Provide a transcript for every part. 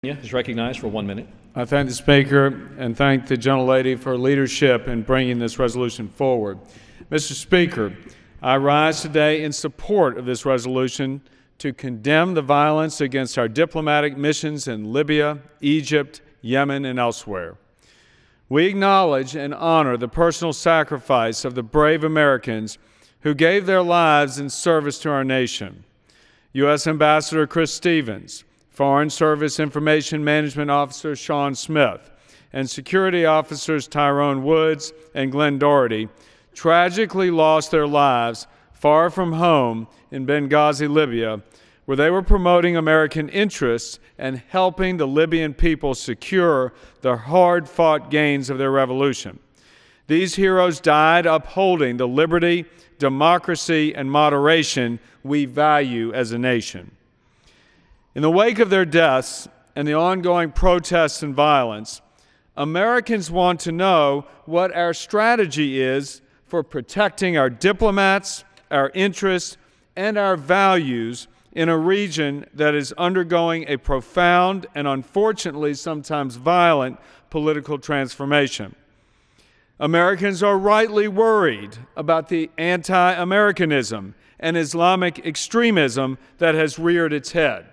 Is recognized for 1 minute. I thank the Speaker and thank the gentlelady for her leadership in bringing this resolution forward. Mr. Speaker, I rise today in support of this resolution to condemn the violence against our diplomatic missions in Libya, Egypt, Yemen, and elsewhere. We acknowledge and honor the personal sacrifice of the brave Americans who gave their lives in service to our nation. U.S. Ambassador Chris Stevens, Foreign Service Information Management Officer Sean Smith, and security officers Tyrone Woods and Glenn Doherty tragically lost their lives far from home in Benghazi, Libya, where they were promoting American interests and helping the Libyan people secure the hard-fought gains of their revolution. These heroes died upholding the liberty, democracy, and moderation we value as a nation. In the wake of their deaths and the ongoing protests and violence, Americans want to know what our strategy is for protecting our diplomats, our interests, and our values in a region that is undergoing a profound and unfortunately sometimes violent political transformation. Americans are rightly worried about the anti-Americanism and Islamic extremism that has reared its head.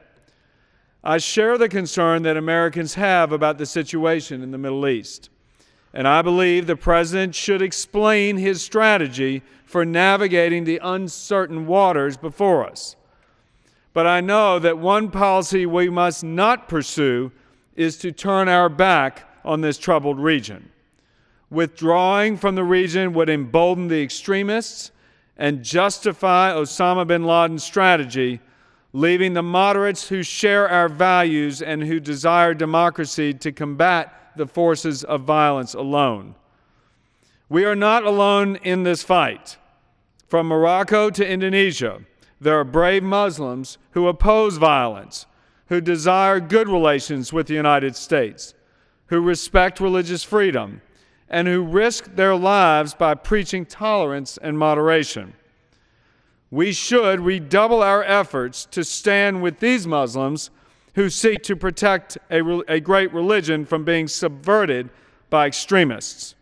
I share the concern that Americans have about the situation in the Middle East, and I believe the President should explain his strategy for navigating the uncertain waters before us. But I know that one policy we must not pursue is to turn our back on this troubled region. Withdrawing from the region would embolden the extremists and justify Osama bin Laden's strategy, leaving the moderates who share our values and who desire democracy to combat the forces of violence alone. We are not alone in this fight. From Morocco to Indonesia, there are brave Muslims who oppose violence, who desire good relations with the United States, who respect religious freedom, and who risk their lives by preaching tolerance and moderation. We should redouble our efforts to stand with these Muslims who seek to protect a great religion from being subverted by extremists.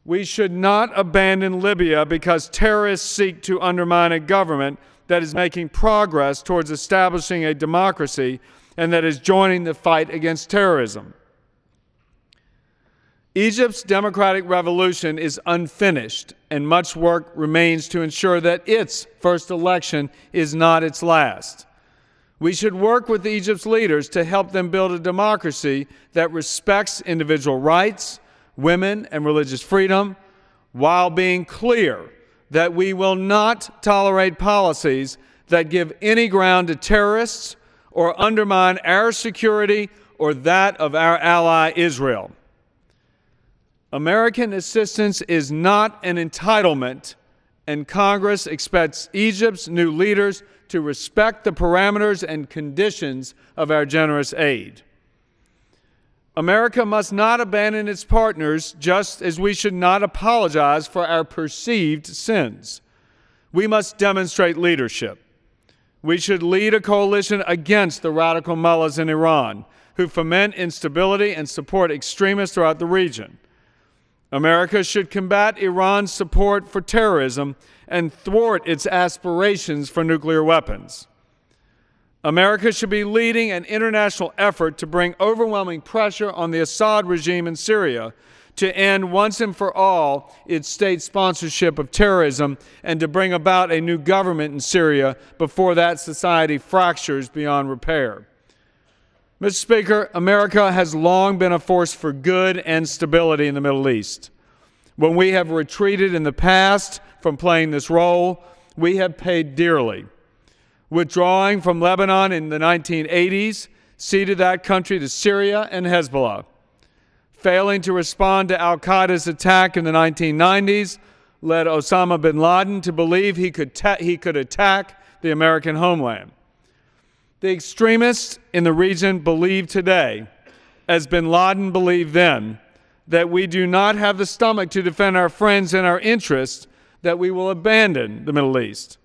We should not abandon Libya because terrorists seek to undermine a government that is making progress towards establishing a democracy and that is joining the fight against terrorism. Egypt's democratic revolution is unfinished, and much work remains to ensure that its first election is not its last. We should work with Egypt's leaders to help them build a democracy that respects individual rights, women, and religious freedom, while being clear that we will not tolerate policies that give any ground to terrorists or undermine our security or that of our ally Israel. American assistance is not an entitlement, and Congress expects Egypt's new leaders to respect the parameters and conditions of our generous aid. America must not abandon its partners, just as we should not apologize for our perceived sins. We must demonstrate leadership. We should lead a coalition against the radical mullahs in Iran, who foment instability and support extremists throughout the region. America should combat Iran's support for terrorism and thwart its aspirations for nuclear weapons. America should be leading an international effort to bring overwhelming pressure on the Assad regime in Syria to end once and for all its state sponsorship of terrorism and to bring about a new government in Syria before that society fractures beyond repair. Mr. Speaker, America has long been a force for good and stability in the Middle East. When we have retreated in the past from playing this role, we have paid dearly. Withdrawing from Lebanon in the 1980s ceded that country to Syria and Hezbollah. Failing to respond to al-Qaeda's attack in the 1990s led Osama bin Laden to believe he could attack the American homeland. The extremists in the region believe today, as bin Laden believed then, that we do not have the stomach to defend our friends and our interests, that we will abandon the Middle East.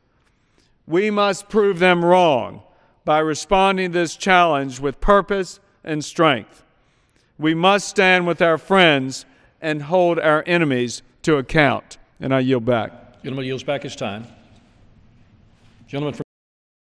We must prove them wrong by responding to this challenge with purpose, and strength. We must stand with our friends and hold our enemies to account. And I yield back. Gentleman yields back his time. Gentleman from